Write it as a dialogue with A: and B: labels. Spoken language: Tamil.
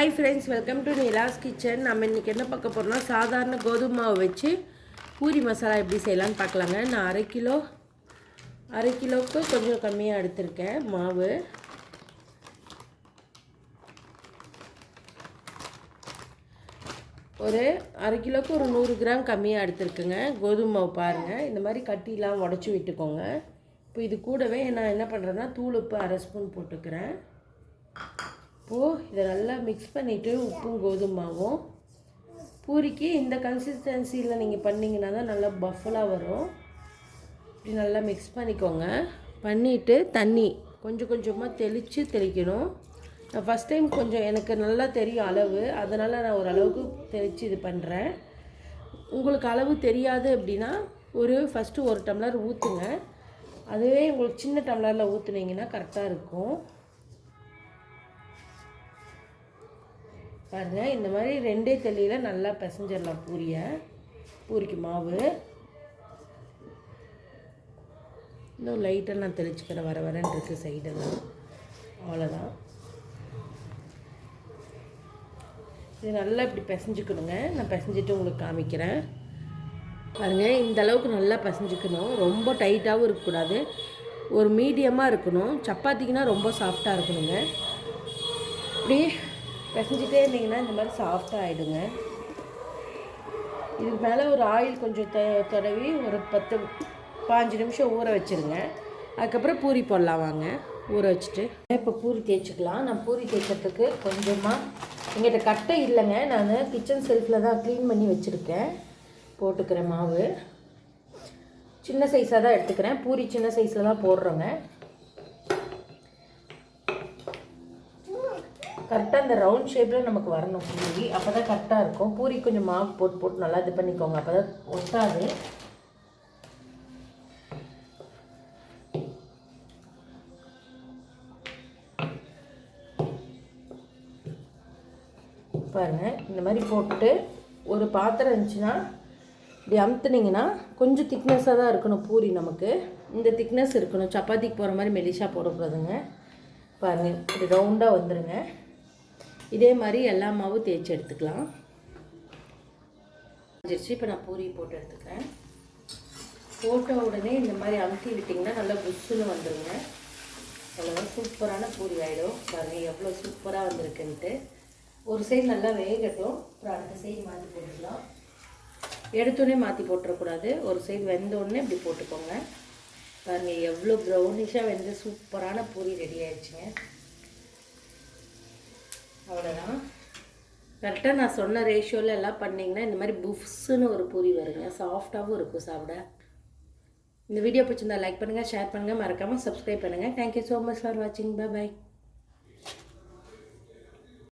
A: Hi friends, welcome to Nila's kitchen. நம்ம இன்றைக்கி என்ன பார்க்க போகிறோம்னா, சாதாரண கோதுமை மாவு வச்சு பூரி மசாலா எப்படி செய்யலான்னு பார்க்கலாங்க. நான் அரை கிலோவுக்கு கொஞ்சம் கம்மியாக எடுத்திருக்கேன் மாவு. ஒரு அரை கிலோவுக்கு ஒரு 100 கிராம் கம்மியாக எடுத்துருக்குங்க கோதுமை மாவு. பாருங்கள், இந்த மாதிரி கட்டிலாம் உடச்சி விட்டுக்கோங்க. இப்போ இது கூடவே நான் என்ன பண்ணுறேன்னா, தூள் உப்பு அரை ஸ்பூன் போட்டுக்கிறேன். இப்போது இதை நல்லா மிக்ஸ் பண்ணிவிட்டு உப்பும் கோதுமாவும் பூரிக்கு இந்த கன்சிஸ்டன்சியில் நீங்கள் பண்ணிங்கன்னா தான் நல்லா பஃபலாக வரும். இப்படி நல்லா மிக்ஸ் பண்ணிக்கோங்க. பண்ணிவிட்டு தண்ணி கொஞ்சம் கொஞ்சமாக தெளிக்கணும். நான் ஃபஸ்ட் டைம் கொஞ்சம் எனக்கு நல்லா தெரியும் அளவு, அதனால் நான் ஓரளவுக்கு தெளித்து இது பண்ணுறேன். உங்களுக்கு அளவு தெரியாது அப்படின்னா ஃபஸ்ட்டு ஒரு டம்ளர் ஊற்றுங்க. அதுவே உங்களுக்கு சின்ன டம்ளரில் ஊற்றுனீங்கன்னா கரெக்டாக இருக்கும். பாருங்கள், இந்த மாதிரி 2 தெளியில் நல்லா பிசைஞ்சிடலாம் பூரிக்கு மாவு. இன்னும் லைட்டாக நான் தெளிச்சுக்கிறேன், வரேன்னு இருக்குது சைடெல்லாம். அவ்வளோதான். இது நல்லா இப்படி பிசைஞ்சுக்கணுங்க. நான் பிசைஞ்சிட்டு உங்களுக்கு காமிக்கிறேன். பாருங்கள், இந்த அளவுக்கு நல்லா பிசைஞ்சுக்கணும். ரொம்ப டைட்டாகவும் இருக்கக்கூடாது, ஒரு மீடியமாக இருக்கணும். சப்பாத்திக்குனா ரொம்ப சாஃப்டாக இருக்கணுங்க. இப்படி பிசைஞ்சிட்டே இருந்தீங்கன்னா இந்த மாதிரி சாஃப்டாக ஆகிடுங்க. இதுக்கு மேலே ஒரு ஆயில் கொஞ்சம் தடவி ஒரு 10-15 நிமிஷம் ஊற வச்சுருங்க. அதுக்கப்புறம் பூரி போடலாம் வாங்க. ஊற வச்சுட்டு இப்போ பூரி தேய்ச்சிக்கலாம். நான் பூரி தேய்க்கிறதுக்கு கொஞ்சமாக எங்கிட்ட கட்டை இல்லைங்க, நான் கிச்சன் செல்ஃபில் தான் க்ளீன் பண்ணி வச்சுருக்கேன். போட்டுக்கிறேன் மாவு. சின்ன சைஸாக தான் எடுத்துக்கிறேன், பூரி சின்ன சைஸில் தான் போடுறோங்க. கரெக்டாக இந்த ரவுண்ட் ஷேப்பில் நமக்கு வரணும் பூரி, அப்போ தான் கரெக்டாக இருக்கும். பூரி கொஞ்சம் மாவு போட்டு நல்லா இது பண்ணிக்கோங்க, அப்போ தான் ஒட்டாது. பாருங்கள், இந்த மாதிரி போட்டு ஒரு பாத்திரம் இருந்துச்சுன்னா இப்படி அமுத்துனீங்கன்னா கொஞ்சம் திக்னஸாக தான் இருக்கணும் பூரி. நமக்கு இந்த திக்னஸ் இருக்கணும், சப்பாத்திக்கு போகிற மாதிரி மெலிஷாக போடக்கூடாதுங்க. பாருங்கள், இப்படி ரவுண்டாக வந்துடுங்க. இதே மாதிரி எல்லா மாவும் தேய்ச்சி எடுத்துக்கலாம். இப்போ நான் பூரி போட்டு எடுத்துக்கிறேன். போட்ட உடனே இந்த மாதிரி அமுத்தி விட்டிங்கன்னா நல்லா புஷ்ஷுன்னு வந்துடுங்க. அவ்வளோதான், சூப்பரான பூரி ஆகிடும். பாருங்கள் எவ்வளோ சூப்பராக வந்திருக்குன்ட்டு. ஒரு சைடு நல்லா வேகட்டும், அப்புறம் அடுத்த சைடு மாற்றி போட்டுக்கலாம். எடுத்தோடனே மாற்றி போட்டுறக்கூடாது, ஒரு சைடு வெந்தோடனே இப்படி போட்டுக்கோங்க. பாருங்கள் எவ்வளோ ப்ரௌனிஷாக வெந்து சூப்பரான பூரி ரெடி ஆகிடுச்சுங்க. அவ்வளோதான். கரெக்டாக நான் சொன்ன ரேஷியோவில் எல்லாம் பண்ணிங்கன்னா இந்த மாதிரி புஃப்ஸுன்னு ஒரு பூரி வருங்க. சாஃப்டாகவும் இருக்கும் சாப்பிட. இந்த வீடியோ பிடிச்சிருந்தா லைக் பண்ணுங்கள், ஷேர் பண்ணுங்கள், மறக்காமல் சப்ஸ்கிரைப் பண்ணுங்கள். தேங்க்யூ ஸோ மச் ஃபார் வாட்சிங். Bye bye.